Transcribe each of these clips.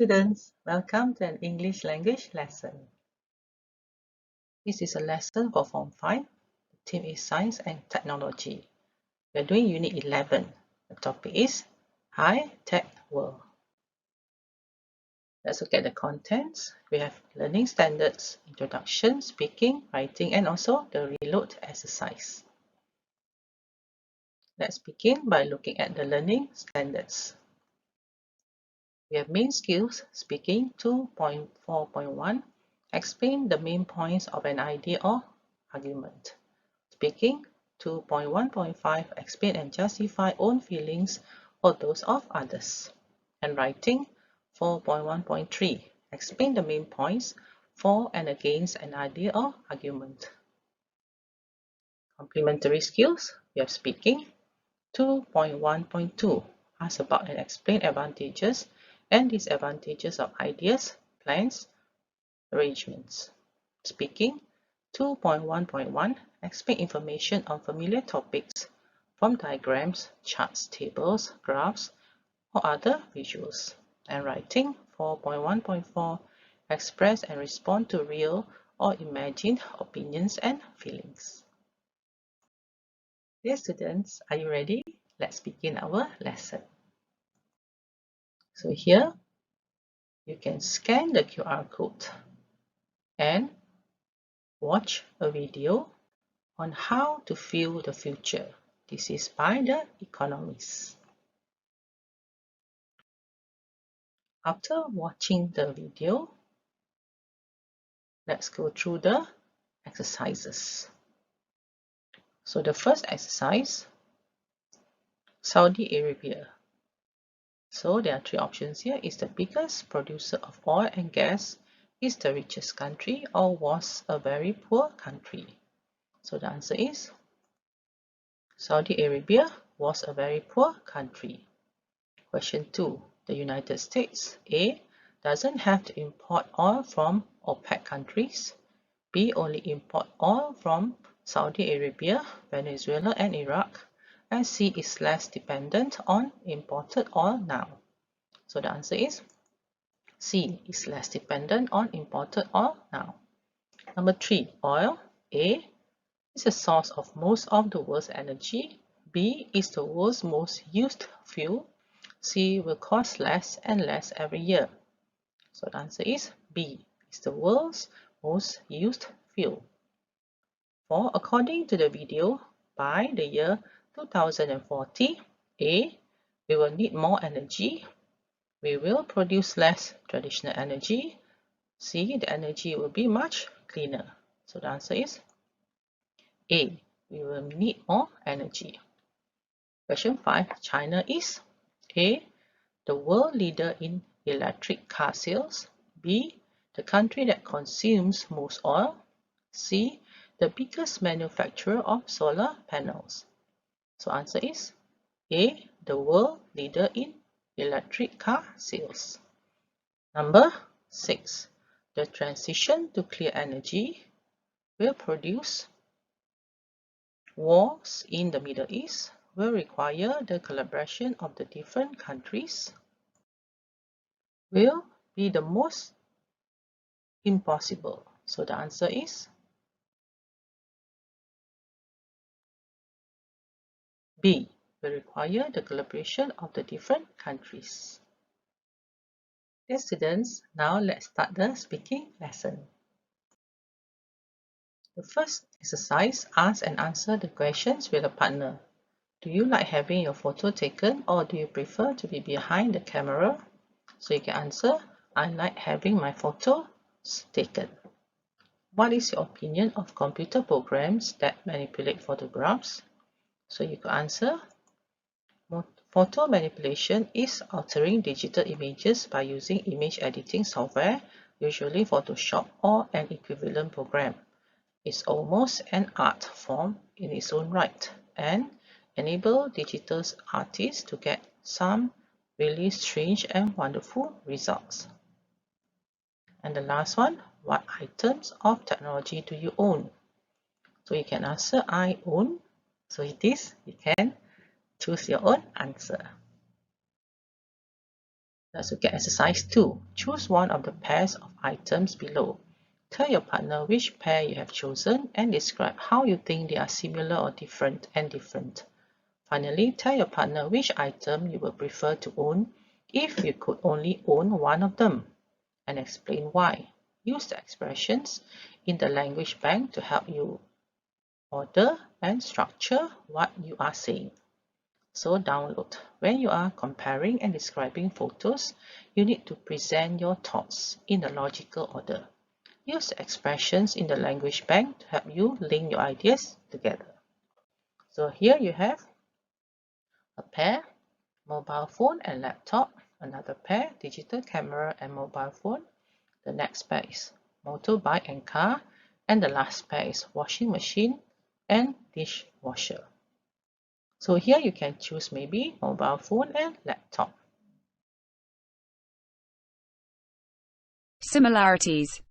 Students, welcome to an English language lesson. This is a lesson for Form 5. The theme is Science and Technology. We are doing Unit 11. The topic is High Tech World. Let's look at the contents. We have learning standards, introduction, speaking, writing, and also the reload exercise. Let's begin by looking at the learning standards. We have main skills, speaking 2.4.1. Explain the main points of an idea or argument. Speaking 2.1.5. Explain and justify own feelings or those of others. And writing 4.1.3. Explain the main points for and against an idea or argument. Complementary skills. We have speaking 2.1.2. Ask about and explain advantages and disadvantages of ideas, plans, arrangements. Speaking 2.1.1. Explain information on familiar topics from diagrams, charts, tables, graphs, or other visuals. And writing 4.1.4. Express and respond to real or imagined opinions and feelings. Dear students, are you ready? Let's begin our lesson. So here, you can scan the QR code and watch a video on how to feel the future. This is by The Economist. After watching the video, let's go through the exercises. So the first exercise, Saudi Arabia. So there are three options here. Is the biggest producer of oil and gas, is the richest country, or was a very poor country? So the answer is Saudi Arabia was a very poor country. Question 2. The United States. A. Doesn't have to import oil from OPEC countries. B. Only import oil from Saudi Arabia, Venezuela, and Iraq. And C. Is less dependent on imported oil now. So the answer is C. Is less dependent on imported oil now. Number 3. Oil. A. Is the source of most of the world's energy. B. Is the world's most used fuel. C. Will cost less and less every year. So the answer is B. Is the world's most used fuel. 4. According to the video, by the year 2040, A. We will need more energy. We will produce less traditional energy. C. The energy will be much cleaner. So the answer is A. We will need more energy. Question 5. China is A. The world leader in electric car sales. B. The country that consumes most oil. C. The biggest manufacturer of solar panels. So answer is A. The world leader in electric car sales. Number 6. The transition to clear energy will produce wars in the Middle East, will require the collaboration of the different countries, will be the most impossible. So the answer is B. Will require the collaboration of the different countries. Dear students, now let's start the speaking lesson. The first exercise, ask and answer the questions with a partner. Do you like having your photo taken, or do you prefer to be behind the camera? So you can answer, I like having my photos taken. What is your opinion of computer programs that manipulate photographs? So you can answer, photo manipulation is altering digital images by using image editing software, usually Photoshop or an equivalent program. It's almost an art form in its own right and enable digital artists to get some really strange and wonderful results. And the last one, what items of technology do you own? So you can answer, I own. So it is, you can choose your own answer. Let's look at exercise 2. Choose one of the pairs of items below. Tell your partner which pair you have chosen and describe how you think they are similar or different and different. Finally, tell your partner which item you would prefer to own if you could only own one of them, and explain why. Use the expressions in the language bank to help you order and structure what you are saying. So download. When you are comparing and describing photos, you need to present your thoughts in a logical order. Use the expressions in the language bank to help you link your ideas together. So here you have a pair, mobile phone and laptop. Another pair, digital camera and mobile phone. The next pair is motorbike and car. And the last pair is washing machine and dishwasher. So here you can choose maybe mobile phone and laptop. Similarities.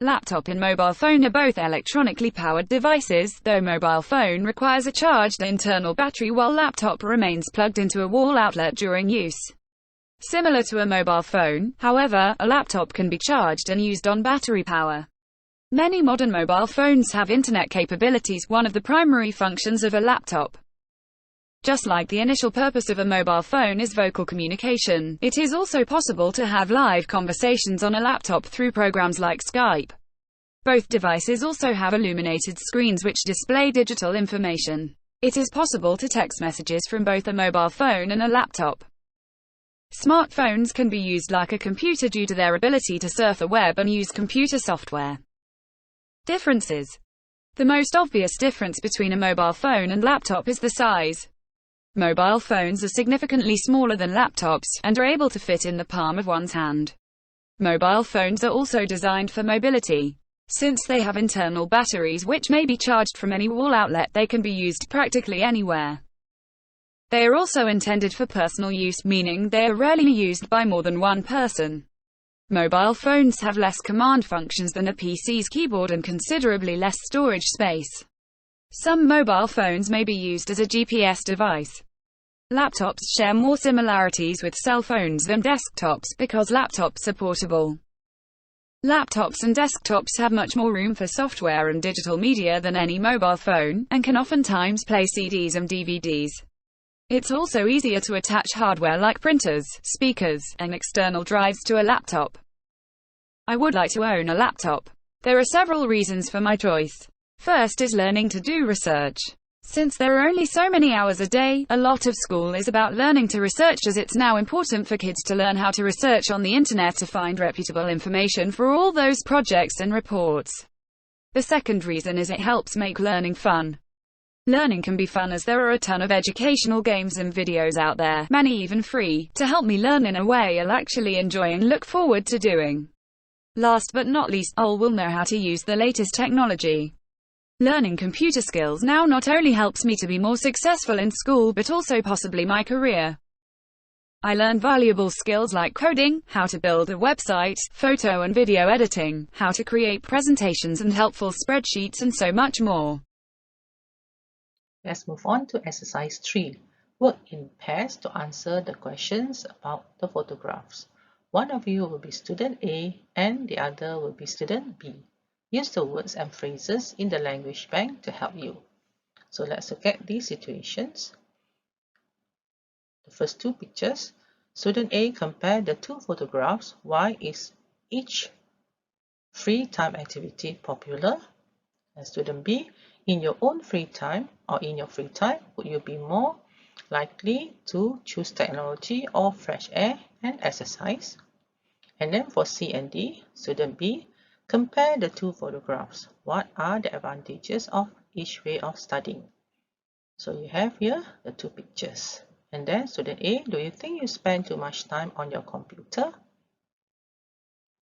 Laptop and mobile phone are both electronically powered devices, though mobile phone requires a charged internal battery while laptop remains plugged into a wall outlet during use. Similar to a mobile phone, however, a laptop can be charged and used on battery power. Many modern mobile phones have internet capabilities, one of the primary functions of a laptop. Just like the initial purpose of a mobile phone is vocal communication, it is also possible to have live conversations on a laptop through programs like Skype. Both devices also have illuminated screens which display digital information. It is possible to text messages from both a mobile phone and a laptop. Smartphones can be used like a computer due to their ability to surf the web and use computer software. Differences. The most obvious difference between a mobile phone and laptop is the size. Mobile phones are significantly smaller than laptops, and are able to fit in the palm of one's hand. Mobile phones are also designed for mobility. Since they have internal batteries which may be charged from any wall outlet, they can be used practically anywhere. They are also intended for personal use, meaning they are rarely used by more than one person. Mobile phones have less command functions than a PC's keyboard and considerably less storage space. Some mobile phones may be used as a GPS device. Laptops share more similarities with cell phones than desktops because laptops are portable. Laptops and desktops have much more room for software and digital media than any mobile phone, and can oftentimes play CDs and DVDs. It's also easier to attach hardware like printers, speakers, and external drives to a laptop. I would like to own a laptop. There are several reasons for my choice. First is learning to do research. Since there are only so many hours a day, a lot of school is about learning to research, as it's now important for kids to learn how to research on the internet to find reputable information for all those projects and reports. The second reason is it helps make learning fun. Learning can be fun as there are a ton of educational games and videos out there, many even free, to help me learn in a way I'll actually enjoy and look forward to doing. Last but not least, I will know how to use the latest technology. Learning computer skills now not only helps me to be more successful in school but also possibly my career. I learned valuable skills like coding, how to build a website, photo and video editing, how to create presentations and helpful spreadsheets, and so much more. Let's move on to exercise 3. Work in pairs to answer the questions about the photographs. One of you will be student A and the other will be student B. Use the words and phrases in the language bank to help you. So let's look at these situations. The first two pictures. Student A compared the two photographs. Why is each free time activity popular? And student B, in your own free time or in your free time, would you be more likely to choose technology or fresh air and exercise? And then for C and D, student B, compare the two photographs. What are the advantages of each way of studying? So you have here the two pictures. And then student A, do you think you spend too much time on your computer?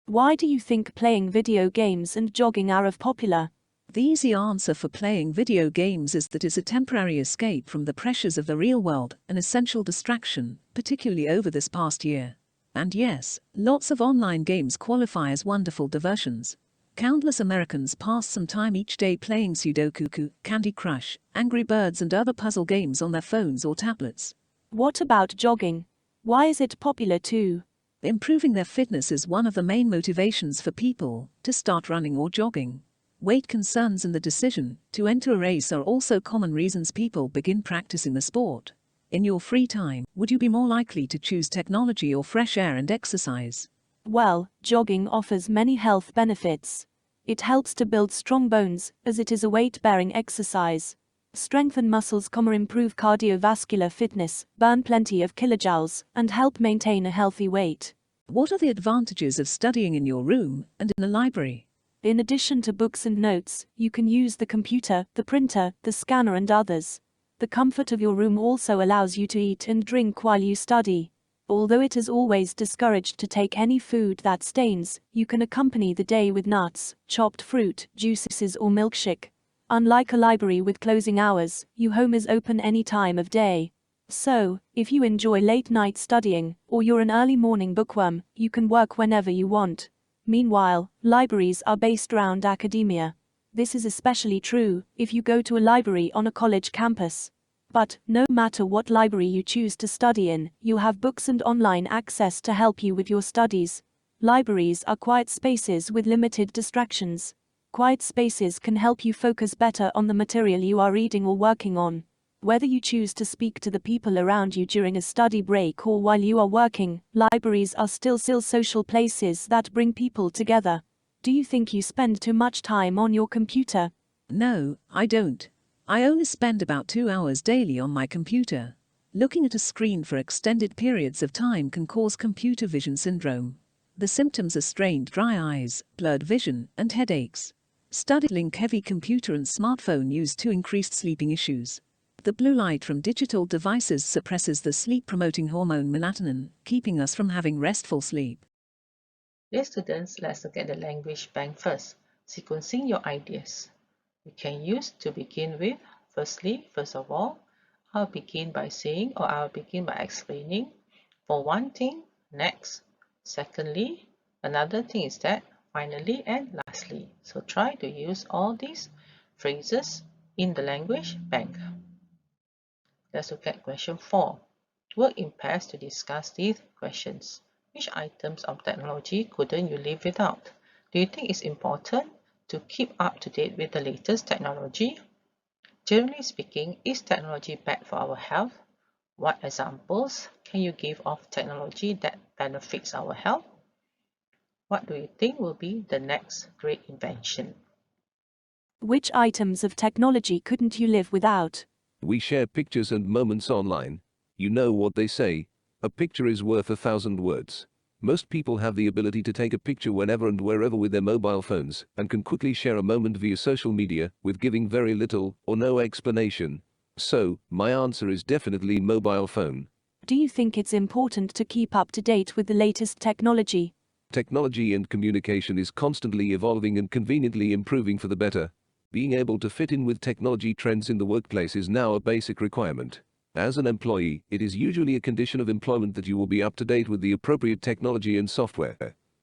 Why do you think playing video games and jogging are popular? The easy answer for playing video games is that it's a temporary escape from the pressures of the real world, an essential distraction, particularly over this past year. And yes, lots of online games qualify as wonderful diversions. Countless Americans pass some time each day playing Sudoku, Candy Crush, Angry Birds and other puzzle games on their phones or tablets. What about jogging? Why is it popular too? Improving their fitness is one of the main motivations for people to start running or jogging. Weight concerns and the decision to enter a race are also common reasons people begin practicing the sport. In your free time, would you be more likely to choose technology or fresh air and exercise? Well, jogging offers many health benefits. It helps to build strong bones, as it is a weight-bearing exercise. Strengthen muscles, improve cardiovascular fitness, burn plenty of kilojoules, and help maintain a healthy weight. What are the advantages of studying in your room and in a library? In addition to books and notes, you can use the computer, the printer, the scanner and others. The comfort of your room also allows you to eat and drink while you study. Although it is always discouraged to take any food that stains, you can accompany the day with nuts, chopped fruit, juices or milkshake. Unlike a library with closing hours, your home is open any time of day. So, if you enjoy late-night studying, or you're an early morning bookworm, you can work whenever you want. Meanwhile, libraries are based around academia. This is especially true if you go to a library on a college campus. But, no matter what library you choose to study in, you'll have books and online access to help you with your studies. Libraries are quiet spaces with limited distractions. Quiet spaces can help you focus better on the material you are reading or working on. Whether you choose to speak to the people around you during a study break or while you are working, libraries are still social places that bring people together. Do you think you spend too much time on your computer? No, I don't. I only spend about 2 hours daily on my computer. Looking at a screen for extended periods of time can cause computer vision syndrome. The symptoms are strained dry eyes, blurred vision, and headaches. Studies link heavy computer and smartphone use to increased sleeping issues. The blue light from digital devices suppresses the sleep-promoting hormone melatonin, keeping us from having restful sleep. Dear students, let's look at the language bank first. Sequencing your ideas. We can use to begin with. First of all, I'll begin by saying or I'll begin by explaining. For one thing, next. Secondly, another thing is that. Finally and lastly. So try to use all these phrases in the language bank. Let's look at question 4. Work in pairs to discuss these questions. Which items of technology couldn't you live without? Do you think it's important to keep up to date with the latest technology? Generally speaking, is technology bad for our health? What examples can you give of technology that benefits our health? What do you think will be the next great invention? Which items of technology couldn't you live without? We share pictures and moments online. You know what they say, a picture is worth 1,000 words. Most people have the ability to take a picture whenever and wherever with their mobile phones and can quickly share a moment via social media with giving very little or no explanation. So, my answer is definitely mobile phone. Do you think it's important to keep up to date with the latest technology? Technology and communication is constantly evolving and conveniently improving for the better. Being able to fit in with technology trends in the workplace is now a basic requirement. As an employee, it is usually a condition of employment that you will be up to date with the appropriate technology and software.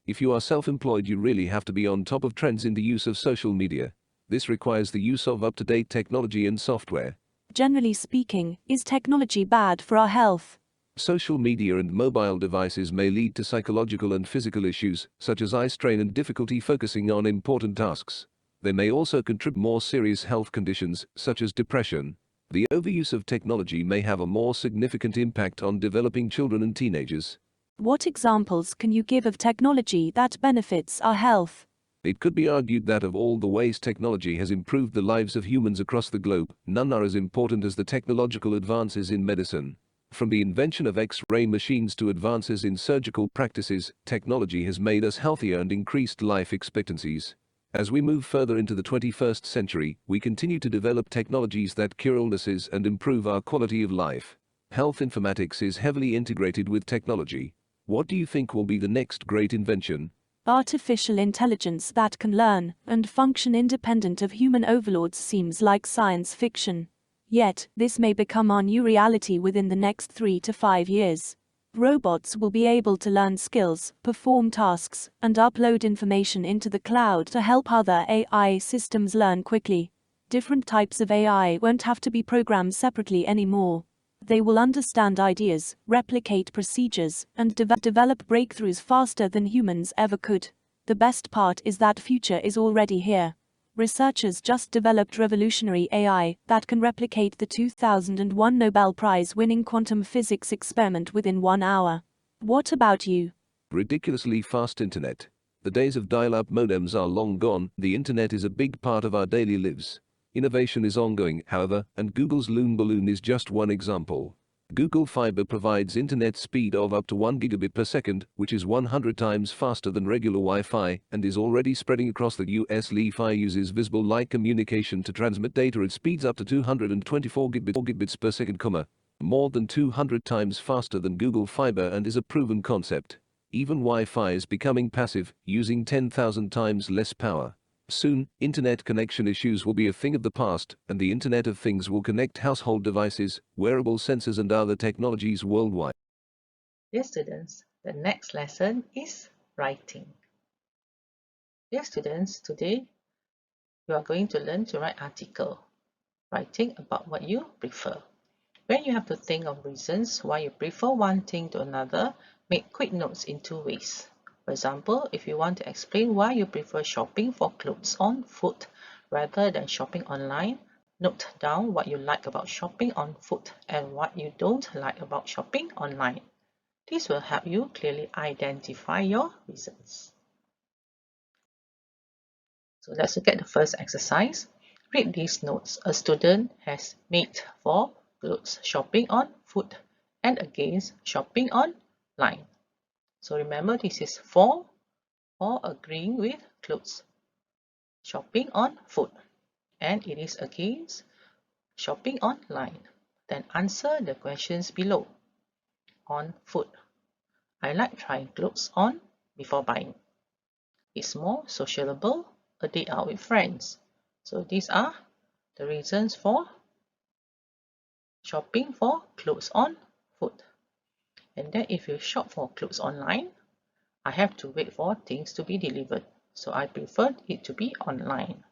If you are self-employed, you really have to be on top of trends in the use of social media. This requires the use of up-to-date technology and software. Generally speaking, is technology bad for our health? Social media and mobile devices may lead to psychological and physical issues, such as eye strain and difficulty focusing on important tasks. They may also contribute to more serious health conditions, such as depression. The overuse of technology may have a more significant impact on developing children and teenagers. What examples can you give of technology that benefits our health? It could be argued that of all the ways technology has improved the lives of humans across the globe, none are as important as the technological advances in medicine. From the invention of X-ray machines to advances in surgical practices, technology has made us healthier and increased life expectancies. As we move further into the 21st century, we continue to develop technologies that cure illnesses and improve our quality of life. Health informatics is heavily integrated with technology. What do you think will be the next great invention? Artificial intelligence that can learn and function independent of human overlords seems like science fiction. Yet, this may become our new reality within the next 3 to 5 years. Robots will be able to learn skills, perform tasks, and upload information into the cloud to help other AI systems learn quickly. Different types of AI won't have to be programmed separately anymore. They will understand ideas, replicate procedures, and develop breakthroughs faster than humans ever could. The best part is that future is already here. Researchers just developed revolutionary AI that can replicate the 2001 Nobel Prize-winning quantum physics experiment within 1 hour. What about you? Ridiculously fast internet. The days of dial-up modems are long gone. The internet is a big part of our daily lives. Innovation is ongoing, however, and Google's Loon Balloon is just one example. Google Fiber provides internet speed of up to 1 gigabit per second, which is 100 times faster than regular Wi-Fi, and is already spreading across the US. Li-Fi uses visible light communication to transmit data at speeds up to 224 gigabits per second, more than 200 times faster than Google Fiber, and is a proven concept. Even Wi-Fi is becoming passive, using 10,000 times less power. Soon, internet connection issues will be a thing of the past, and the Internet of Things will connect household devices, wearable sensors, and other technologies worldwide. Dear students, the next lesson is writing. Dear students, today you are going to learn to write article, writing about what you prefer. When you have to think of reasons why you prefer one thing to another, make quick notes in 2 ways. For example, if you want to explain why you prefer shopping for clothes on foot rather than shopping online, note down what you like about shopping on foot and what you don't like about shopping online. This will help you clearly identify your reasons. So let's look at the first exercise. Read these notes a student has made for clothes shopping on foot and against shopping online. So remember, this is for agreeing with clothes shopping on foot, and it is against shopping online. Then answer the questions below. On foot, I like trying clothes on before buying. It's more sociable, a day out with friends. So these are the reasons for shopping for clothes on foot. And then if you shop for clothes online, I have to wait for things to be delivered. So I prefer it to be online.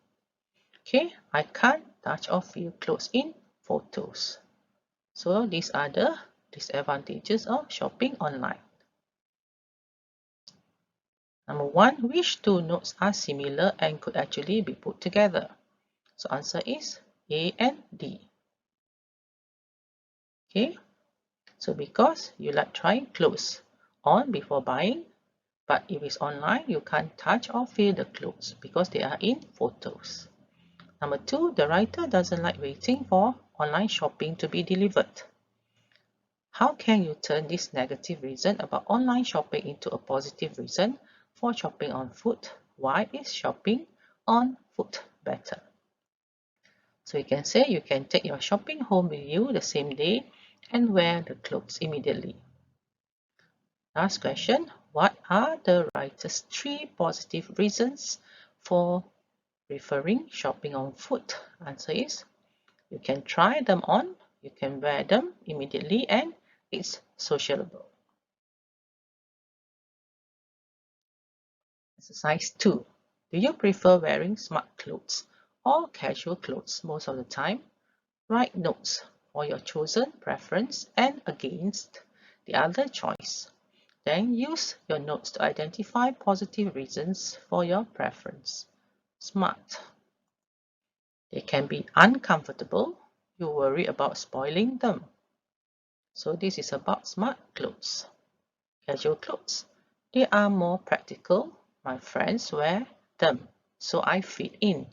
Okay, I can't touch or feel clothes in photos. So these are the disadvantages of shopping online. Number 1, which 2 notes are similar and could actually be put together? So answer is A and D. Okay, so because you like trying clothes on before buying, but if it's online, you can't touch or feel the clothes because they are in photos. Number 2, the writer doesn't like waiting for online shopping to be delivered. How can you turn this negative reason about online shopping into a positive reason for shopping on foot? Why is shopping on foot better? So you can say you can take your shopping home with you the same day and wear the clothes immediately. Last question, what are the writer's 3 positive reasons for preferring shopping on foot? Answer is, you can try them on, you can wear them immediately, and it's sociable. Exercise 2. Do you prefer wearing smart clothes or casual clothes most of the time? Write notes for your chosen preference and against the other choice. Then use your notes to identify positive reasons for your preference. Smart. They can be uncomfortable. You worry about spoiling them. So this is about smart clothes. Casual clothes. They are more practical. My friends wear them, so I fit in.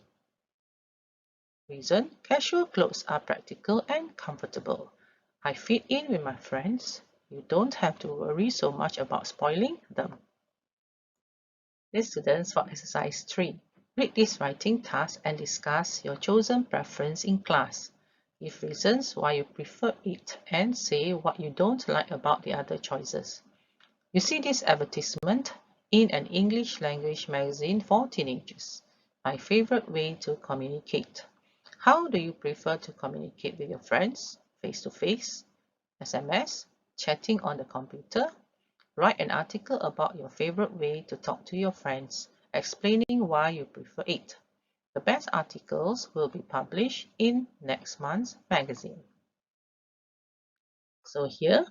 Reason, casual clothes are practical and comfortable. I fit in with my friends. You don't have to worry so much about spoiling them. Dear students, for exercise 3, read this writing task and discuss your chosen preference in class. Give reasons why you prefer it and say what you don't like about the other choices. You see this advertisement in an English language magazine for teenagers. My favorite way to communicate. How do you prefer to communicate with your friends? Face-to-face, SMS, chatting on the computer? Write an article about your favorite way to talk to your friends, explaining why you prefer it. The best articles will be published in next month's magazine. So here,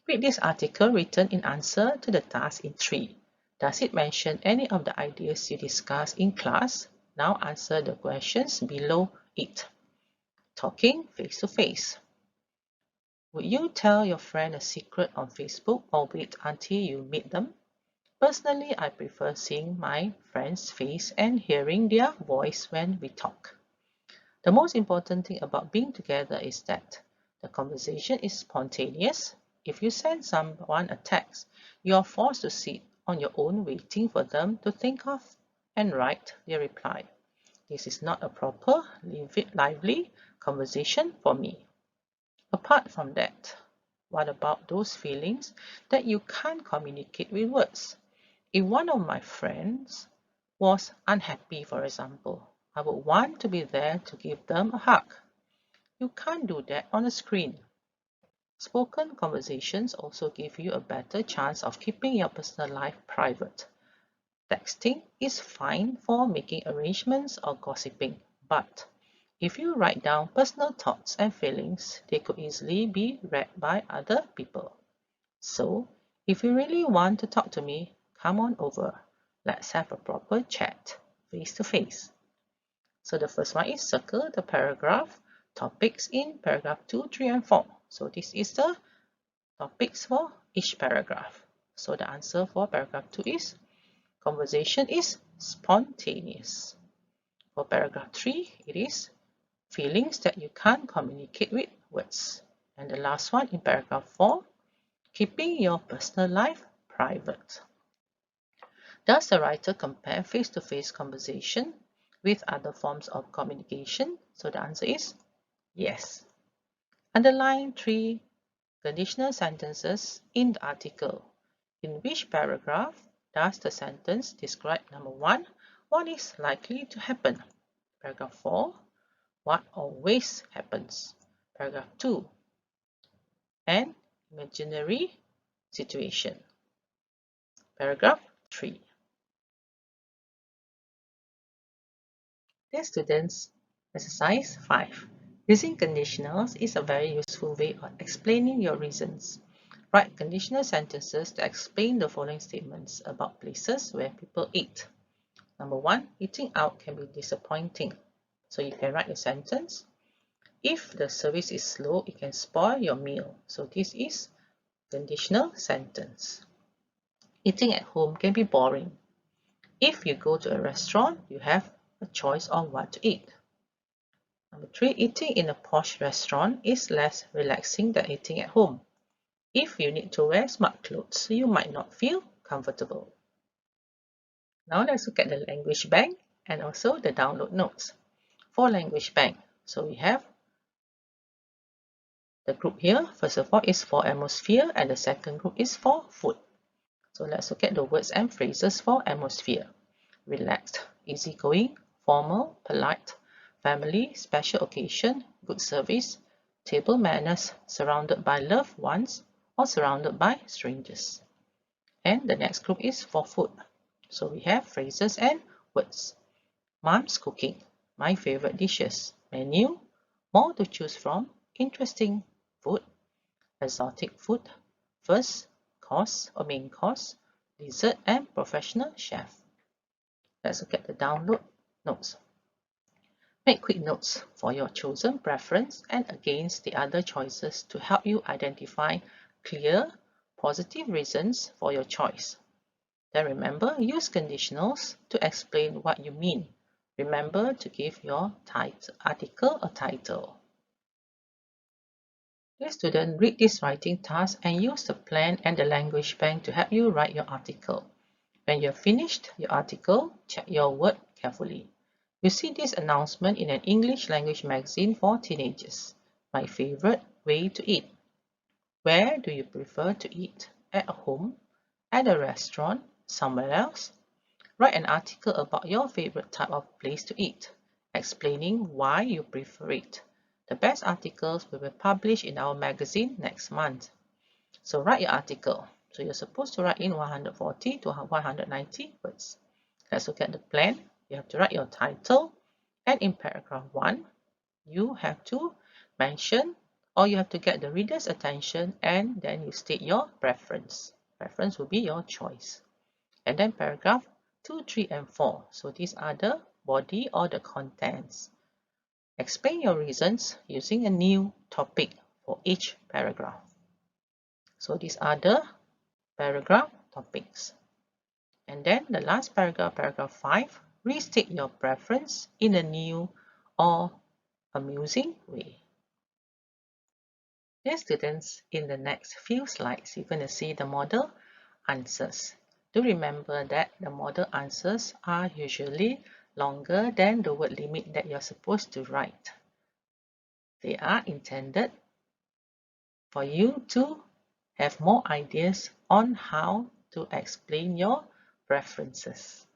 read this article written in answer to the task in 3. Does it mention any of the ideas you discussed in class? Now answer the questions below it. Talking face to face. Would you tell your friend a secret on Facebook or wait until you meet them? Personally, I prefer seeing my friend's face and hearing their voice when we talk. The most important thing about being together is that the conversation is spontaneous. If you send someone a text, you are forced to sit on your own waiting for them to think of and write their reply. This is not a proper, lively conversation for me. Apart from that, what about those feelings that you can't communicate with words? If one of my friends was unhappy, for example, I would want to be there to give them a hug. You can't do that on a screen. Spoken conversations also give you a better chance of keeping your personal life private. Texting is fine for making arrangements or gossiping, but if you write down personal thoughts and feelings, they could easily be read by other people. So, if you really want to talk to me, come on over. Let's have a proper chat, face to face. So the first one is circle the paragraph topics in paragraph 2, 3, and 4. So this is the topics for each paragraph. So the answer for paragraph 2 is conversation is spontaneous. For paragraph 3, it is feelings that you can't communicate with words. And the last one in paragraph 4, keeping your personal life private. Does the writer compare face-to-face conversation with other forms of communication? So the answer is yes. Underline 3 conditional sentences in the article. In which paragraph does the sentence describe number 1, what is likely to happen? Paragraph 4, what always happens? Paragraph 2, an imaginary situation. Paragraph 3. Dear students, exercise 5. Using conditionals is a very useful way of explaining your reasons. Write conditional sentences to explain the following statements about places where people eat. Number 1, eating out can be disappointing. So you can write a sentence. If the service is slow, it can spoil your meal. So this is conditional sentence. Eating at home can be boring. If you go to a restaurant, you have a choice on what to eat. Number 3, eating in a posh restaurant is less relaxing than eating at home. If you need to wear smart clothes, you might not feel comfortable. Now let's look at the language bank and also the download notes. For language bank, so we have the group here, first of all, is for atmosphere and the second group is for food. So let's look at the words and phrases for atmosphere. Relaxed, easygoing, formal, polite, family, special occasion, good service, table manners, surrounded by loved ones, or surrounded by strangers. And the next group is for food. So we have phrases and words. Mom's cooking, my favorite dishes, menu, more to choose from, interesting food, exotic food, first course or main course, dessert, and professional chef. Let's look at the download notes. Make quick notes for your chosen preference and against the other choices to help you identify clear, positive reasons for your choice. Then remember, use conditionals to explain what you mean. Remember to give your article a title. Dear student, read this writing task and use the plan and the language bank to help you write your article. When you have finished your article, check your word carefully. You see this announcement in an English language magazine for teenagers. My favorite way to eat. Where do you prefer to eat? At home? At a restaurant? Somewhere else? Write an article about your favorite type of place to eat, explaining why you prefer it. The best articles will be published in our magazine next month. So write your article. So you're supposed to write in 140 to 190 words. Let's look at the plan. You have to write your title, and in paragraph 1, you have to mention or you have to get the reader's attention, and then you state your preference. Preference will be your choice. And then paragraph 2, 3, and 4. So these are the body or the contents. Explain your reasons using a new topic for each paragraph. So these are the paragraph topics. And then the last paragraph, paragraph 5, restate your preference in a new or amusing way. Dear students, in the next few slides, you're going to see the model answers. Do remember that the model answers are usually longer than the word limit that you're supposed to write. They are intended for you to have more ideas on how to explain your preferences.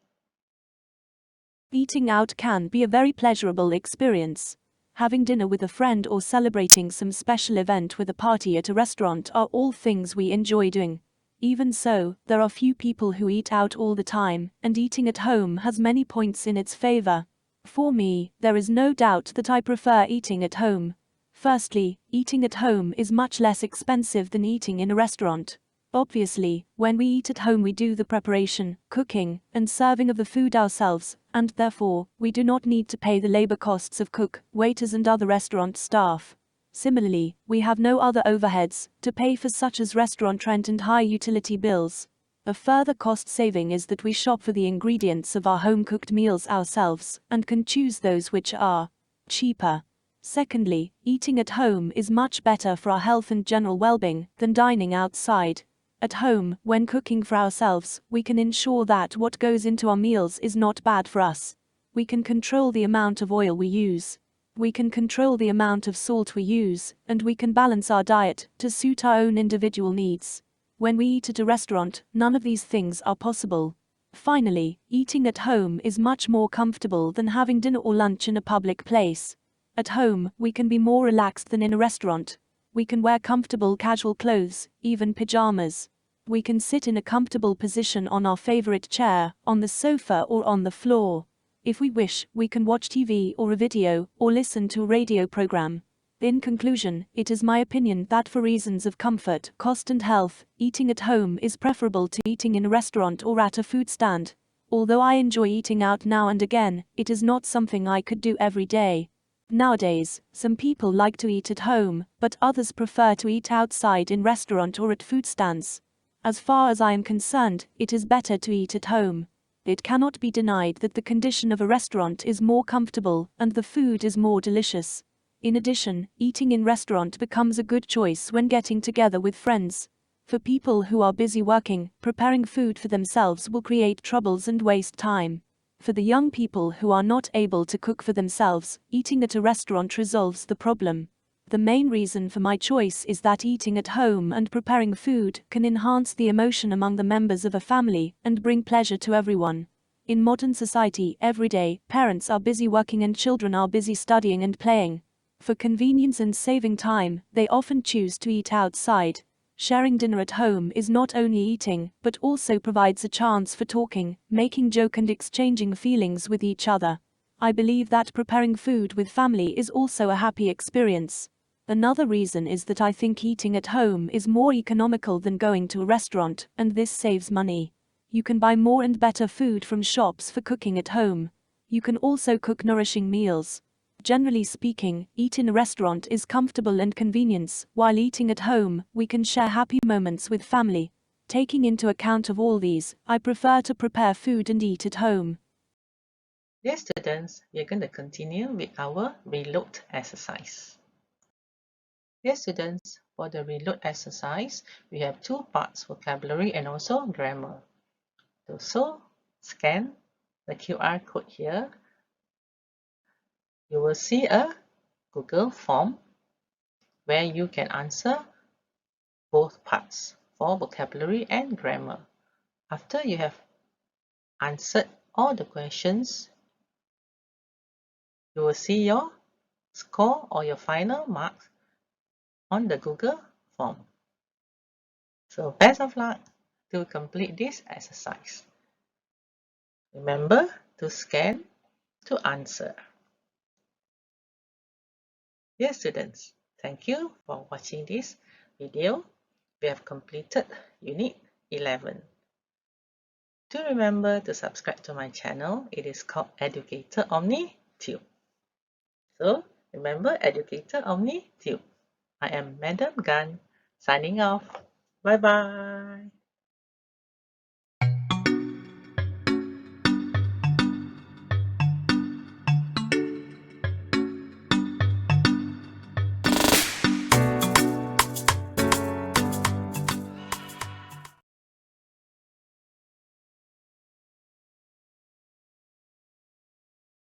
Eating out can be a very pleasurable experience. Having dinner with a friend or celebrating some special event with a party at a restaurant are all things we enjoy doing. Even so, there are few people who eat out all the time, and eating at home has many points in its favor. For me, there is no doubt that I prefer eating at home. Firstly, eating at home is much less expensive than eating in a restaurant. Obviously, when we eat at home we do the preparation, cooking, and serving of the food ourselves, and therefore, we do not need to pay the labor costs of cook, waiters and other restaurant staff. Similarly, we have no other overheads to pay for, such as restaurant rent and high utility bills. A further cost saving is that we shop for the ingredients of our home-cooked meals ourselves, and can choose those which are cheaper. Secondly, eating at home is much better for our health and general well-being than dining outside. At home, when cooking for ourselves, we can ensure that what goes into our meals is not bad for us. We can control the amount of oil we use. We can control the amount of salt we use, and we can balance our diet to suit our own individual needs. When we eat at a restaurant, none of these things are possible. Finally, eating at home is much more comfortable than having dinner or lunch in a public place. At home, we can be more relaxed than in a restaurant. We can wear comfortable casual clothes, even pajamas. We can sit in a comfortable position on our favorite chair, on the sofa or on the floor. If we wish, we can watch TV or a video, or listen to a radio program. In conclusion, it is my opinion that for reasons of comfort, cost and health, eating at home is preferable to eating in a restaurant or at a food stand. Although I enjoy eating out now and again, it is not something I could do every day. Nowadays, some people like to eat at home, but others prefer to eat outside in restaurant or at food stands. As far as I am concerned, it is better to eat at home. It cannot be denied that the condition of a restaurant is more comfortable and the food is more delicious. In addition, eating in restaurant becomes a good choice when getting together with friends. For people who are busy working, preparing food for themselves will create troubles and waste time. For the young people who are not able to cook for themselves, eating at a restaurant resolves the problem. The main reason for my choice is that eating at home and preparing food can enhance the emotion among the members of a family and bring pleasure to everyone. In modern society, every day, parents are busy working and children are busy studying and playing. For convenience and saving time, they often choose to eat outside. Sharing dinner at home is not only eating, but also provides a chance for talking, making joke and exchanging feelings with each other. I believe that preparing food with family is also a happy experience. Another reason is that I think eating at home is more economical than going to a restaurant, and this saves money. You can buy more and better food from shops for cooking at home. You can also cook nourishing meals. Generally speaking, eating in a restaurant is comfortable and convenience, while eating at home, we can share happy moments with family. Taking into account of all these, I prefer to prepare food and eat at home. Dear students, we are going to continue with our reload exercise. Dear students, for the reload exercise, we have two parts, vocabulary and also grammar. So, scan the QR code here. You will see a Google form where you can answer both parts for vocabulary and grammar. After you have answered all the questions, you will see your score or your final marks on the Google form. So best of luck to complete this exercise. Remember to scan to answer. Dear students, Thank you for watching this video. We have completed Unit 11. Do remember to subscribe to my channel. It is called Educator OmniTube. So remember, Educator OmniTube. I am Madam Gan signing off. Bye bye.